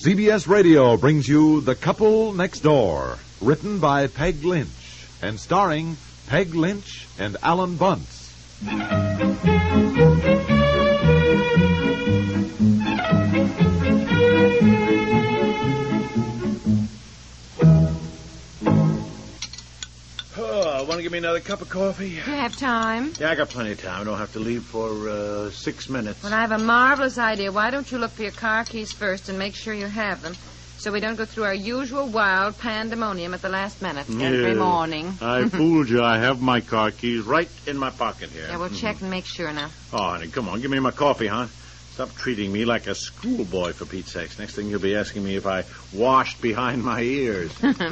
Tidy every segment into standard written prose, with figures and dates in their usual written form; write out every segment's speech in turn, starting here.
CBS Radio brings you The Couple Next Door, written by Peg Lynch and starring Peg Lynch and Ethel Bunce. Want to give me another cup of coffee? Do you have time? Yeah, I got plenty of time. I don't have to leave for 6 minutes. Well, I have a marvelous idea. Why don't you look for your car keys first and make sure you have them so we don't go through our usual wild pandemonium at the last minute every morning. I fooled you. I have my car keys right in my pocket here. Yeah, we'll check and make sure now. Oh, honey, come on. Give me my coffee, huh? Stop treating me like a schoolboy, for Pete's sakes. Next thing you'll be asking me if I washed behind my ears.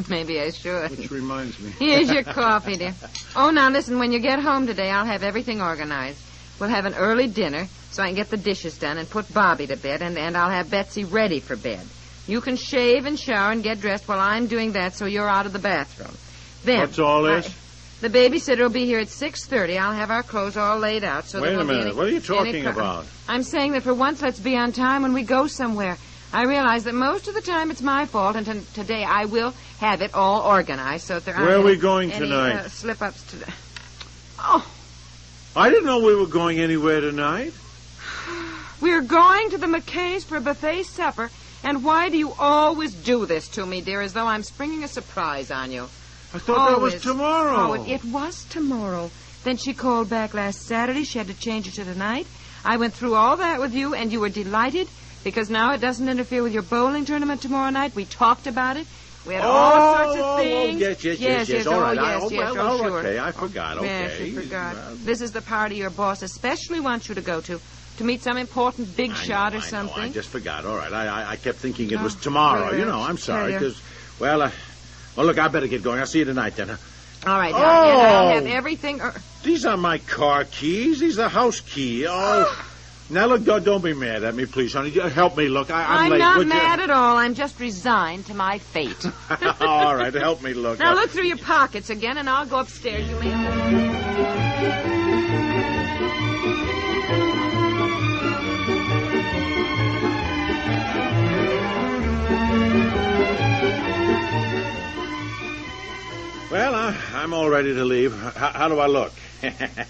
Maybe I should. Which reminds me. Here's your coffee, dear. Oh, now listen, when you get home today, I'll have everything organized. We'll have an early dinner so I can get the dishes done and put Bobby to bed, and I'll have Betsy ready for bed. You can shave and shower and get dressed while I'm doing that so you're out of the bathroom. Then, what's all this? The babysitter will be here at 6:30. I'll have our clothes all laid out. So Wait a minute. What are you talking about? I'm saying that for once, let's be on time when we go somewhere. I realize that most of the time it's my fault, and today I will have it all organized so that there aren't Where are we going any tonight? Slip-ups today. Oh. I didn't know we were going anywhere tonight. We're going to the McGee's for a buffet supper, and why do you always do this to me, dear, as though I'm springing a surprise on you? I thought that was tomorrow. Oh, it was tomorrow. Then she called back last Saturday. She had to change it to tonight. I went through all that with you, and you were delighted because now it doesn't interfere with your bowling tournament tomorrow night. We talked about it. We had all sorts of things. Yes. All right. Sure. Okay, I forgot. Okay. Yes, you forgot. This is the party your boss especially wants you to go to meet some important big shot or something. I just forgot. All right. I kept thinking it was tomorrow. Really? I'm sorry because, well, look, I better get going. I'll see you tonight then. Huh? All right, Doc. I'll have everything. These are my car keys. These are the house key. Oh. Now, look, don't be mad at me, please, honey. Help me, look. I'm late. I'm not mad at all. I'm just resigned to my fate. All right, help me look. Now, look through your pockets again, and I'll go upstairs. You may... Well, I'm all ready to leave. How do I look?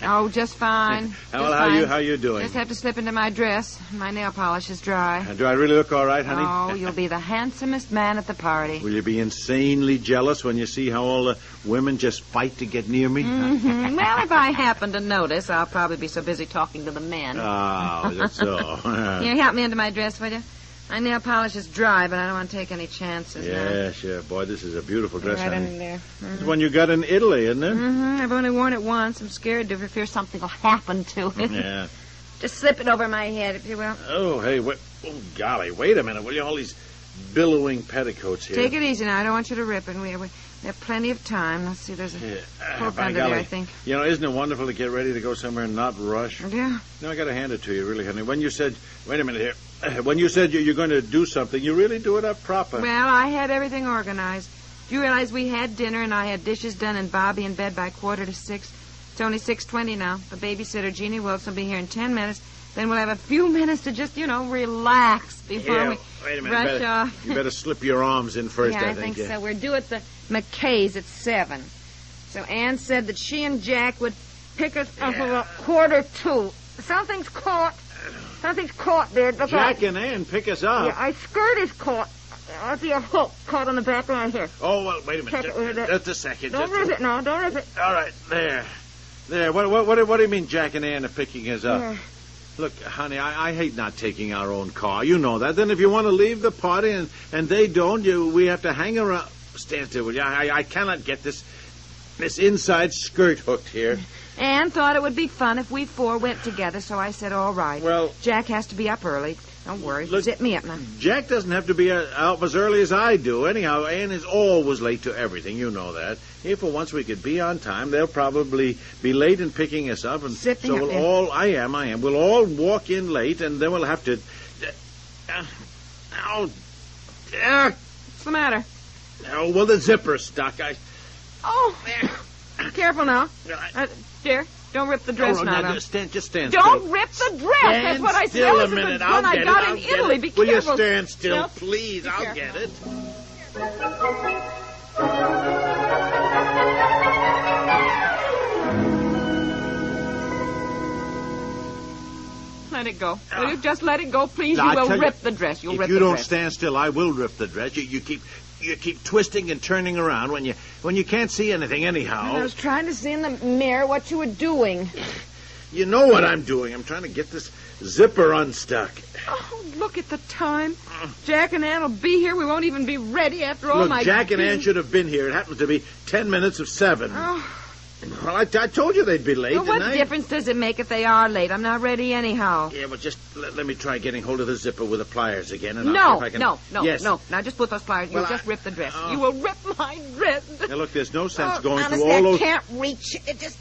Oh, just fine. How you doing? Just have to slip into my dress. My nail polish is dry. Do I really look all right, honey? Oh, you'll be the handsomest man at the party. Will you be insanely jealous when you see how all the women just fight to get near me? Mm-hmm. Well, if I happen to notice, I'll probably be so busy talking to the men. Oh, that's so. You help me into my dress, will you? My nail polish is dry, but I don't want to take any chances. Yeah, sure. Boy, this is a beautiful dress, right honey. In there. Mm-hmm. It's one you got in Italy, isn't it? Mm-hmm. I've only worn it once. I'm scared to fear something will happen to it. Yeah. Just slip it over my head, if you will. Oh, hey, wait. Oh, golly, wait a minute, will you? All these billowing petticoats here. Take it easy now. I don't want you to rip it. We have plenty of time. Let's see. There's a hook under there, I think. You know, isn't it wonderful to get ready to go somewhere and not rush? Yeah. No, I got to hand it to you, really, honey. When you said, wait a minute here. When you said you're going to do something, you really do it up proper. Well, I had everything organized. Do you realize we had dinner and I had dishes done and Bobby in bed by 5:45? It's only 6:20 now. The babysitter, Jeannie Wilson, will be here in 10 minutes. Then we'll have a few minutes to just, relax before we wait a minute. rush off. You better slip your arms in first, I think so. We're due at the McGee's at 7. So Ann said that she and Jack would pick us up about 1:45. Something's caught there. Jack and Ann pick us up. Yeah, our skirt is caught. I see a hook caught on the back right here. Oh, well, wait a minute. Just a second. Don't rip it now. Don't rip it. All right, there. What do you mean Jack and Ann are picking us up? Yeah. Look, honey, I hate not taking our own car. You know that. Then if you want to leave the party and they don't, we have to hang around. Stand still, will you? I cannot get this inside skirt hooked here. Ann thought it would be fun if we 4 went together, so I said, all right. Well, Jack has to be up early. Don't worry. Look, zip me up now. Jack doesn't have to be up as early as I do. Anyhow, Ann is always late to everything. You know that. If for once we could be on time, they'll probably be late in picking us up. And Zipping so we'll all... I am. We'll all walk in late, and then we'll have to... What's the matter? Oh, well, the zipper's stuck. Oh, careful now. Dear, Don't rip the dress now. Just stand still. Don't rip the dress. That's what I said. Stand still a minute. I'll get it. I got in Italy. Be Will careful. you stand still, No. please? I'll get it. Let it go. Will you just let it go, please? Now, You will I tell rip the dress. You'll If rip you the don't dress. stand still, I will rip the dress. You keep twisting and turning around when you can't see anything anyhow. I was trying to see in the mirror what you were doing. You know what I'm doing. I'm trying to get this zipper unstuck. Oh, look at the time. Jack and Ann will be here. We won't even be ready after all my... Look, Jack and Ann should have been here. It happens to be 10 minutes of 7. Oh. Well, I told you they'd be late, Well, didn't what I? difference does it make if they are late? I'm not ready anyhow. Yeah, but just let me try getting hold of the zipper with the pliers again. And I'll No, see if I can... no. Yes. No. Now just put those pliers. Well, You'll just rip the dress. Oh. You will rip my dress. Now, look, there's no sense Oh, going honestly, through all those... I can't reach it. Just...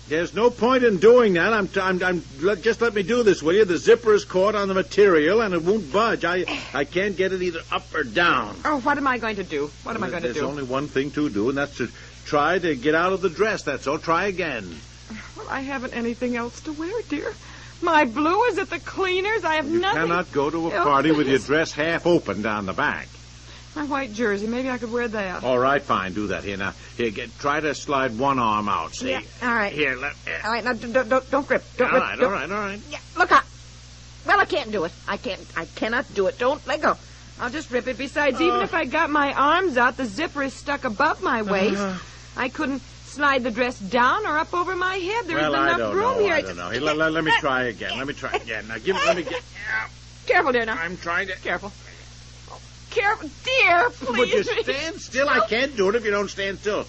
There's no point in doing that. Just let me do this, will you? The zipper is caught on the material, and it won't budge. I can't get it either up or down. Oh, what am I going to do? What am I going to do? There's only one thing to do, and that's to try to get out of the dress. That's all. Try again. Well, I haven't anything else to wear, dear. My blue is at the cleaners. I have You nothing. cannot go to a party with your dress half open down the back. My white jersey. Maybe I could wear that. All right, fine. Do that. Here, now. Here, try to slide one arm out, see? Yeah, all right. Here, All right, now don't grip. Don't all grip. right, all right. Yeah, look up. Well, I can't do it. I cannot do it. Don't let go. I'll just rip it. Besides, even if I got my arms out, the zipper is stuck above my waist. I couldn't slide the dress down or up over my head. There isn't enough room here. I don't know. Here, let me try again. Let me try again. Now, let me get... Careful, dear, now. I'm trying to... Careful. Careful. Dear, please. Would you stand still? I can't do it if you don't stand still.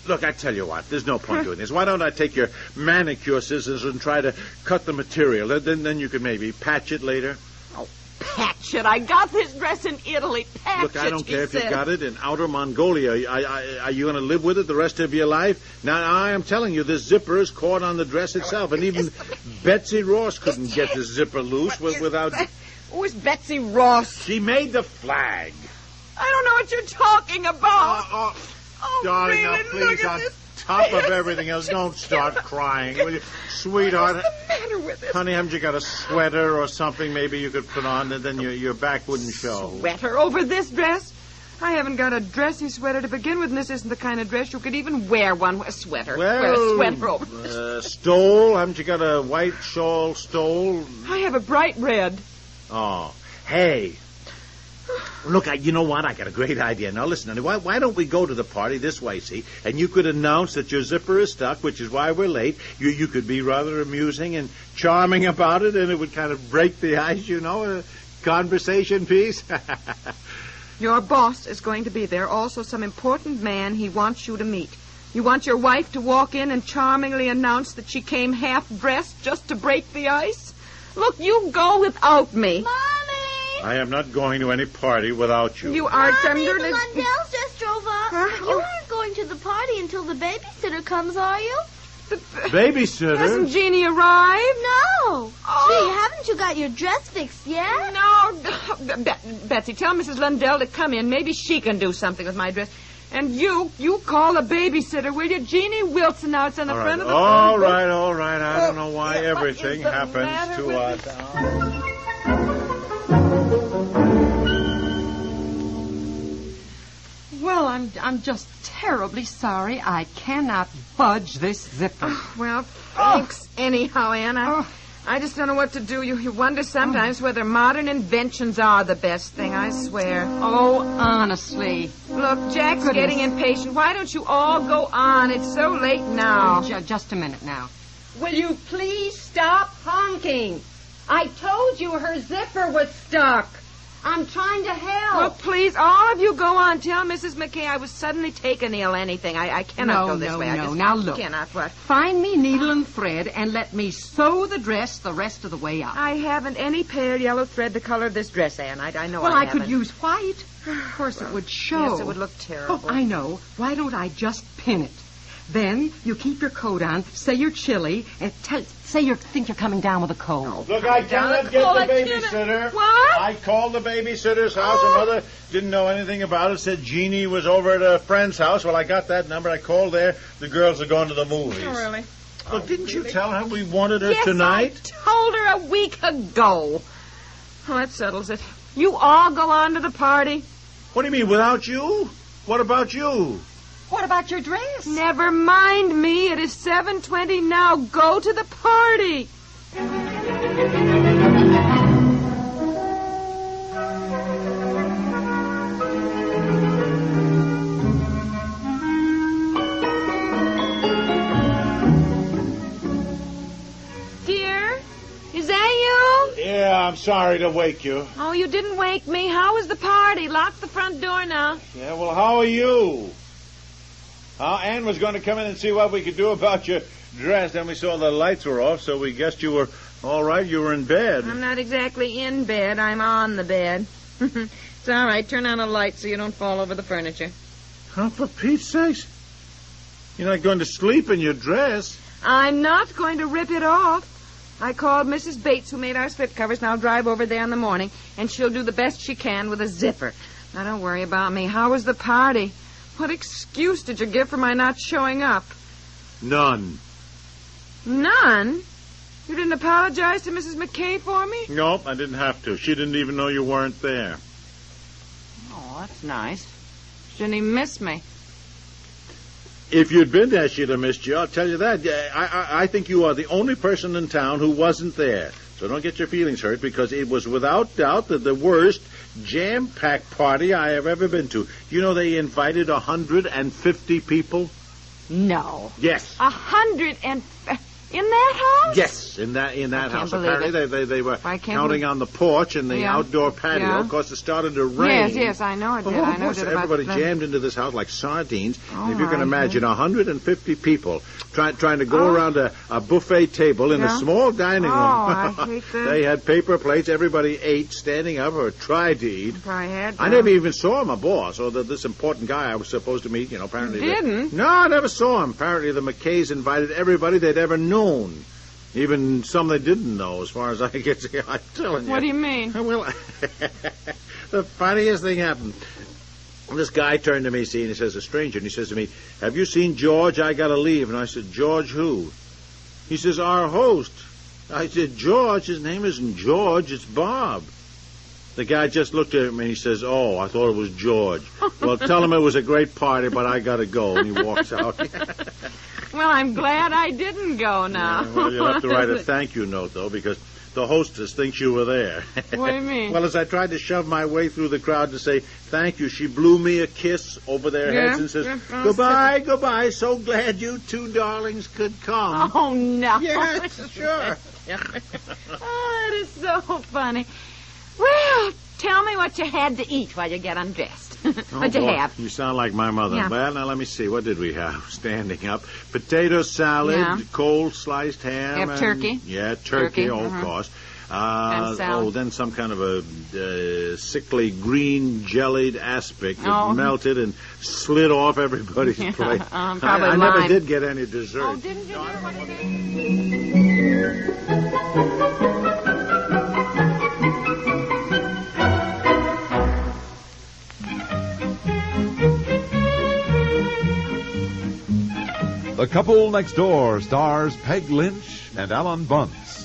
Look, I tell you what. There's no point doing this. Why don't I take your manicure scissors and try to cut the material? Then you could maybe patch it later. Oh, patch it. I got this dress in Italy. Patch it, Look, I don't care if you said. got it in outer Mongolia. Are you going to live with it the rest of your life? Now, I am telling you, this zipper is caught on the dress itself, and even Betsy Ross couldn't get the zipper loose without... Who's Betsy Ross? She made the flag. I don't know what you're talking about. Darling, really, now, please, look at on this. top of everything else, don't start crying, will you? Sweetheart. What's the matter with it? Honey, haven't you got a sweater or something maybe you could put on, and then your back wouldn't show? Sweater over this dress? I haven't got a dressy sweater to begin with, and this isn't the kind of dress you could even wear one. A sweater. Wear a sweater over. Stole? Haven't you got a white shawl stole? I have a bright red. Oh, hey. Look, you know what? I got a great idea. Now, listen, honey, why don't we go to the party this way, see? And you could announce that your zipper is stuck, which is why we're late. You could be rather amusing and charming about it, and it would kind of break the ice, you know, a conversation piece. Your boss is going to be there. Also, some important man he wants you to meet. You want your wife to walk in and charmingly announce that she came half-dressed just to break the ice? Look, you go without me. Mommy! I am not going to any party without you. You are Mommy, tender. the Lundells just drove up. Huh? You aren't going to the party until the babysitter comes, are you? Babysitter? Hasn't Jeannie arrived? No. Oh. Gee, haven't you got your dress fixed yet? No. Betsy, tell Mrs. Lundell to come in. Maybe she can do something with my dress. And you call a babysitter, will you? Jeannie Wilson now. It's on the front of the All phone. right. I don't know why everything happens to us. Well, I'm just terribly sorry. I cannot budge this zipper. Well, thanks anyhow, Anna. I just don't know what to do. You wonder sometimes whether modern inventions are the best thing, I swear. Oh, honestly. Look, Jack's getting impatient. Why don't you all go on? It's so late now. Just a minute now. Will you please stop honking? I told you her zipper was stuck. I'm trying to help. Well, please, all of you go on. Tell Mrs. McKay I was suddenly taken ill. Anything. I cannot go this way. I just now look. Cannot what? Find me needle and thread and let me sew the dress the rest of the way up. I haven't any pale yellow thread the color of this dress, Anne. I know Well, I I haven't. could use white. Of course, it would show. Yes, it would look terrible. Oh, I know. Why don't I just pin it? Then you keep your coat on, say you're chilly, and say you think you're coming down with a cold. Look, I cannot get the babysitter. What? I called the babysitter's house. Her mother didn't know anything about it. Said Jeannie was over at a friend's house. Well, I got that number. I called there. The girls are going to the movies. Oh, really? Look, didn't you tell her we wanted her Yes, tonight? I told her a week ago. Oh, that settles it. You all go on to the party. What do you mean, without you? What about you? What about your dress? Never mind me. It is 7:20 now. Go to the party. Dear, is that you? Yeah, I'm sorry to wake you. Oh, you didn't wake me. How was the party? Lock the front door now. Yeah, well, how are you? Ann was going to come in and see what we could do about your dress. Then we saw the lights were off, so we guessed you were all right. You were in bed. I'm not exactly in bed. I'm on the bed. It's all right. Turn on a light so you don't fall over the furniture. Oh, for Pete's sakes. You're not going to sleep in your dress. I'm not going to rip it off. I called Mrs. Bates, who made our slip covers, and I'll drive over there in the morning, and she'll do the best she can with a zipper. Now, don't worry about me. How was the party? What excuse did you give for my not showing up? None. None? You didn't apologize to Mrs. McGee for me? Nope, I didn't have to. She didn't even know you weren't there. Oh, that's nice. Shouldn't he miss me? If you'd been there, she'd have missed you. I'll tell you that. I think you are the only person in town who wasn't there. So don't get your feelings hurt, because it was without doubt the worst jam-packed party I have ever been to. You know they invited 150 people? No. Yes. 100 and... In that house? Yes, in that house. Apparently they were counting on the porch and the outdoor patio. Yeah. Of course, it started to rain. Yes, I know it did. Oh, I of know course, it did. everybody jammed into this house like sardines. Oh, if you can my imagine, 150 people trying to go around a buffet table in a small dining room. I hate that. They had paper plates. Everybody ate standing up or tried to eat. I had to. I never even saw my boss, or this important guy I was supposed to meet. Apparently. You didn't? No, I never saw him. Apparently, the McKays invited everybody they'd ever known. Even some they didn't know, as far as I can see. I'm telling you. What do you mean? Well, the funniest thing happened. This guy turned to me, and he says, a stranger, and he says to me, "Have you seen George? I got to leave." And I said, "George who?" He says, "Our host." I said, "George? His name isn't George, it's Bob." The guy just looked at me and he says, "Oh, I thought it was George." Well, tell him it was a great party, but I got to go. And he walks out. Well, I'm glad I didn't go now. Yeah, well, you'll have to write a thank you note, though, because the hostess thinks you were there. What do you mean? Well, as I tried to shove my way through the crowd to say thank you, she blew me a kiss over their heads and says, "Goodbye, so glad you two darlings could come." Oh, no. Yes, sure. Oh, that is so funny. Well, tell me what you had to eat while you get undressed. What'd you have? You sound like my mother. Yeah. Well, now let me see. What did we have? Standing up. Potato salad, cold sliced ham. Have turkey? Yeah, turkey, of course. And salad. Then some kind of a sickly green jellied aspic that melted and slid off everybody's plate. I never did get any dessert. Oh, didn't you? What is it? The Couple Next Door stars Peg Lynch and Ethel and Bunce.